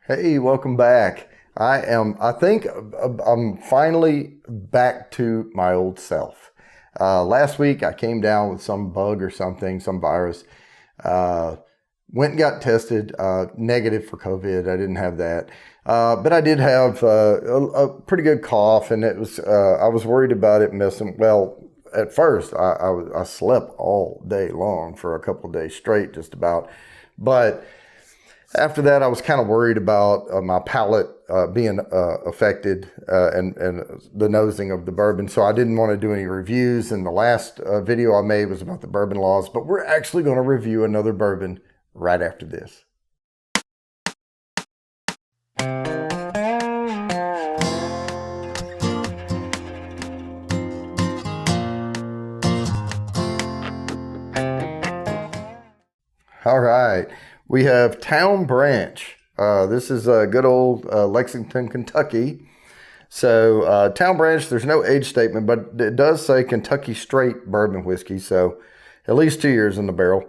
Hey, welcome back. I think I'm finally back to my old self. Last week I came down with some bug or something, some virus. Uh, Went and got tested, negative for COVID. I didn't have that. But I did have a pretty good cough, and I was worried about it messing. Well, at first I slept all day long for a couple of days straight, just about. But after that, I was kind of worried about my palate being affected and the nosing of the bourbon. So I didn't want to do any reviews. And the last video I made was about the bourbon laws, but we're actually going to review another bourbon right after this. All right. We have Town Branch. This is a good old Lexington, Kentucky. So Town Branch, there's no age statement, but it does say Kentucky Straight Bourbon whiskey. So at least 2 years in the barrel.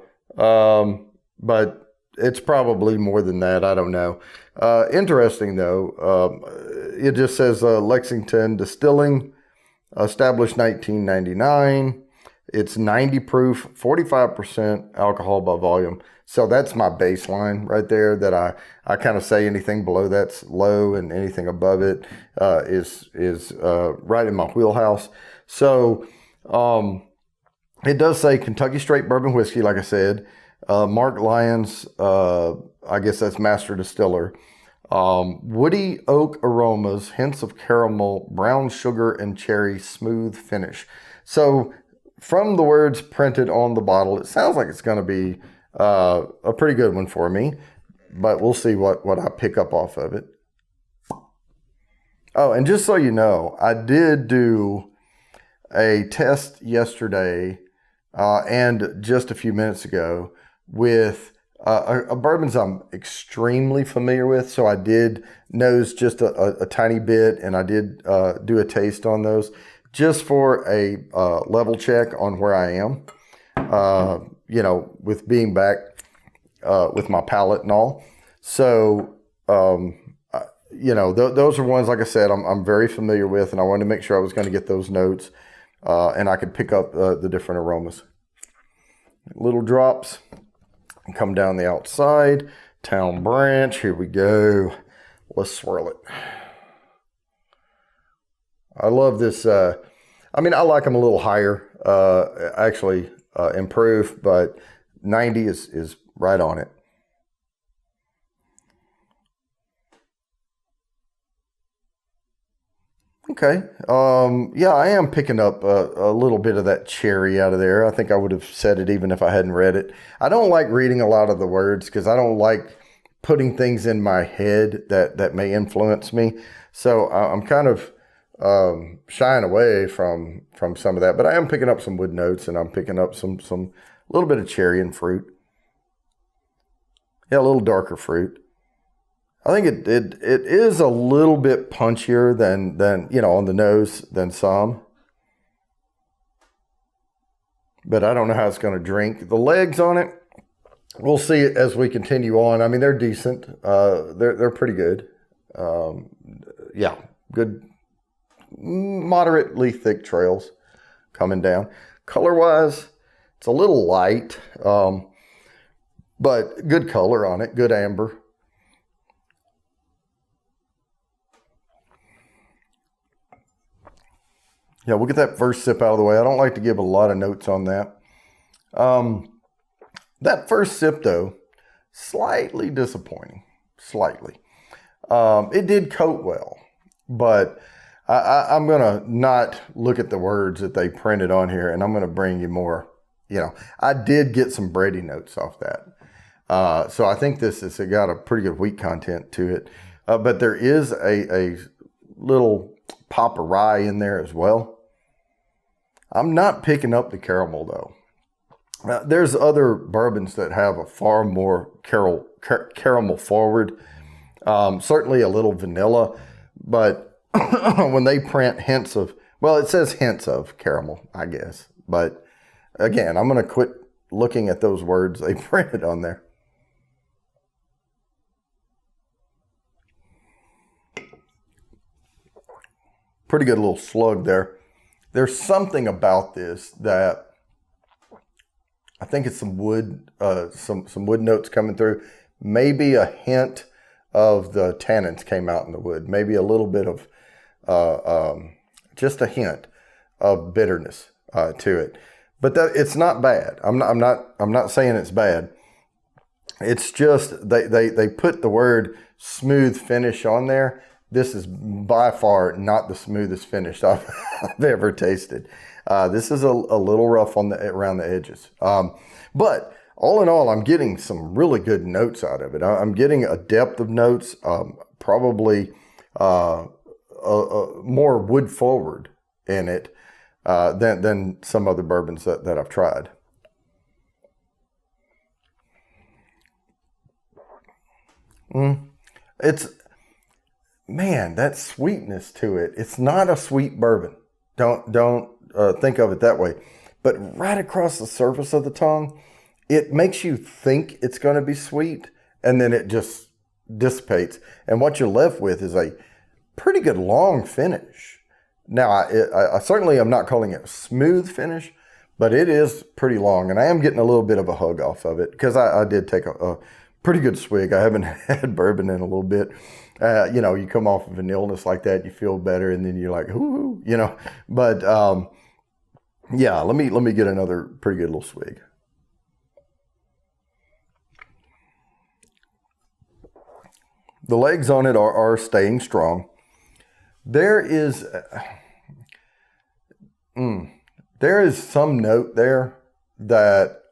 But it's probably more than that. I don't know. Interesting, though. It just says Lexington Distilling, established 1999. It's 90 proof, 45% alcohol by volume. So that's my baseline right there that I kind of say anything below that's low and anything above it is right in my wheelhouse. So it does say Kentucky Straight Bourbon Whiskey, like I said. Mark Lyons, I guess that's master distiller. Woody oak aromas, hints of caramel, brown sugar, and cherry, smooth finish. So from the words printed on the bottle, it sounds like it's going to be a pretty good one for me, but we'll see what I pick up off of it. Oh, and just so you know, I did do a test yesterday and just a few minutes ago with a bourbons I'm extremely familiar with. So I did nose just a tiny bit, and I did do a taste on those just for a level check on where I am, with being back with my palate and all. So, those are ones, like I said, I'm very familiar with, and I wanted to make sure I was going to get those notes and I could pick up the different aromas. Little drops and come down the outside. Town Branch, here we go. Let's swirl it. I love this. I like them a little higher, actually in proof, but 90 is right on it. Okay. Yeah, I am picking up a little bit of that cherry out of there. I think I would have said it even if I hadn't read it. I don't like reading a lot of the words because I don't like putting things in my head that may influence me. So I'm kind of shying away from some of that, but I am picking up some wood notes, and I'm picking up some little bit of cherry and fruit. Yeah, a little darker fruit. I think it is a little bit punchier than on the nose than some, but I don't know how it's going to drink. The legs on it, we'll see it as we continue on. I mean, they're decent. They're pretty good. Yeah, good. Moderately thick trails coming down. Color wise, it's a little light, but good color on it, good amber. Yeah, we'll get that first sip out of the way. I don't like to give a lot of notes on that. That first sip, though, slightly disappointing. Slightly. It did coat well, but I'm going to not look at the words that they printed on here, and I'm going to bring you more. I did get some bready notes off that. So I think this has got a pretty good wheat content to it. But there is a little pop of rye in there as well. I'm not picking up the caramel, though. There's other bourbons that have a far more caramel forward. Certainly a little vanilla, but when they print hints of, well, it says hints of caramel, I guess. But again, I'm going to quit looking at those words they printed on there. Pretty good little slug there. There's something about this that I think it's some wood, some wood notes coming through. Maybe a hint of the tannins came out in the wood. Maybe a little bit of, just a hint of bitterness to it. But it's not bad. I'm not saying it's bad. It's just they put the word smooth finish on there. This is by far not the smoothest finish I've ever tasted. This is a little rough on around the edges. But all in all, I'm getting some really good notes out of it. I'm getting a depth of notes, probably more wood forward in it than some other bourbons that I've tried. Man, that sweetness to it. It's not a sweet bourbon. Don't think of it that way. But right across the surface of the tongue, it makes you think it's going to be sweet, and then it just dissipates. And what you're left with is a pretty good long finish. Now, I certainly am not calling it a smooth finish, but it is pretty long. And I am getting a little bit of a hug off of it because I did take a pretty good swig. I haven't had bourbon in a little bit. You know, you come off of an illness like that, you feel better, and then you're like, ooh, you know. But yeah, let me get another pretty good little swig. The legs on it are staying strong. There is some note there that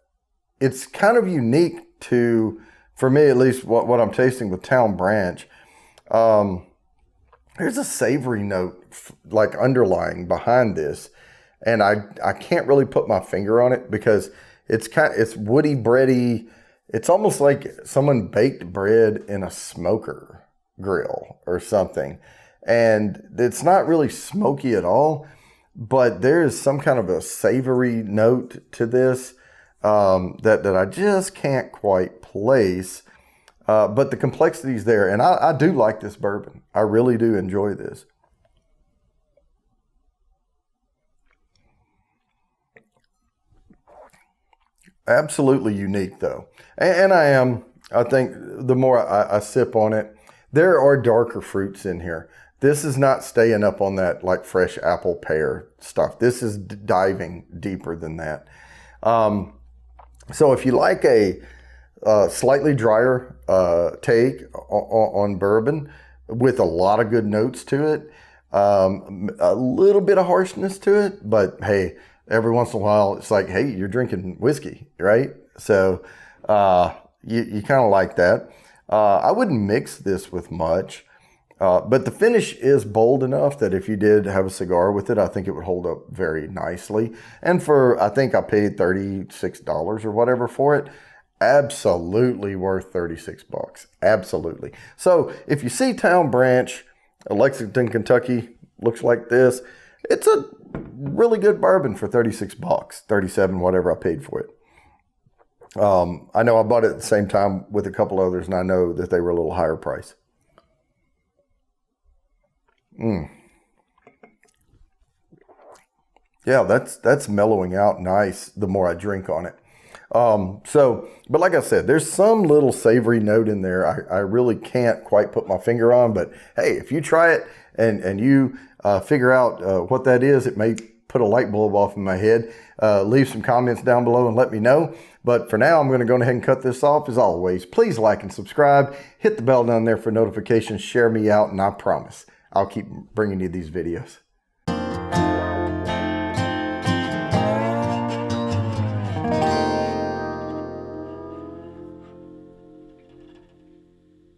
it's kind of unique to, for me at least, what I'm tasting with Town Branch. There's a savory note like underlying behind this, and I can't really put my finger on it because it's woody, bready. It's almost like someone baked bread in a smoker grill or something, and it's not really smoky at all, but there is some kind of a savory note to this that I just can't quite place. But the complexity is there, and I do like this bourbon. I really do enjoy this. Absolutely unique, though. And I think the more I sip on it, there are darker fruits in here. This is not staying up on that like fresh apple pear stuff. This is diving deeper than that. So if you like a slightly drier take on bourbon with a lot of good notes to it, a little bit of harshness to it, but hey, every once in a while it's like, hey, you're drinking whiskey, right? So you kind of like that. I wouldn't mix this with much, but the finish is bold enough that if you did have a cigar with it, I think it would hold up very nicely. And I think I paid $36 or whatever for it. Absolutely worth 36 bucks. Absolutely. So if you see Town Branch, Lexington, Kentucky, looks like this, it's a really good bourbon for 36 bucks, 37, whatever I paid for it. I know I bought it at the same time with a couple others, and I know that they were a little higher price. Yeah, that's mellowing out nice the more I drink on it. But like I said, there's some little savory note in there I really can't quite put my finger on, but hey, if you try it and you figure out what that is, it may put a light bulb off in my head. Leave some comments down below and let me know. But for now, I'm going to go ahead and cut this off. As always, please like and subscribe. Hit the bell down there for notifications. Share me out, and I promise I'll keep bringing you these videos.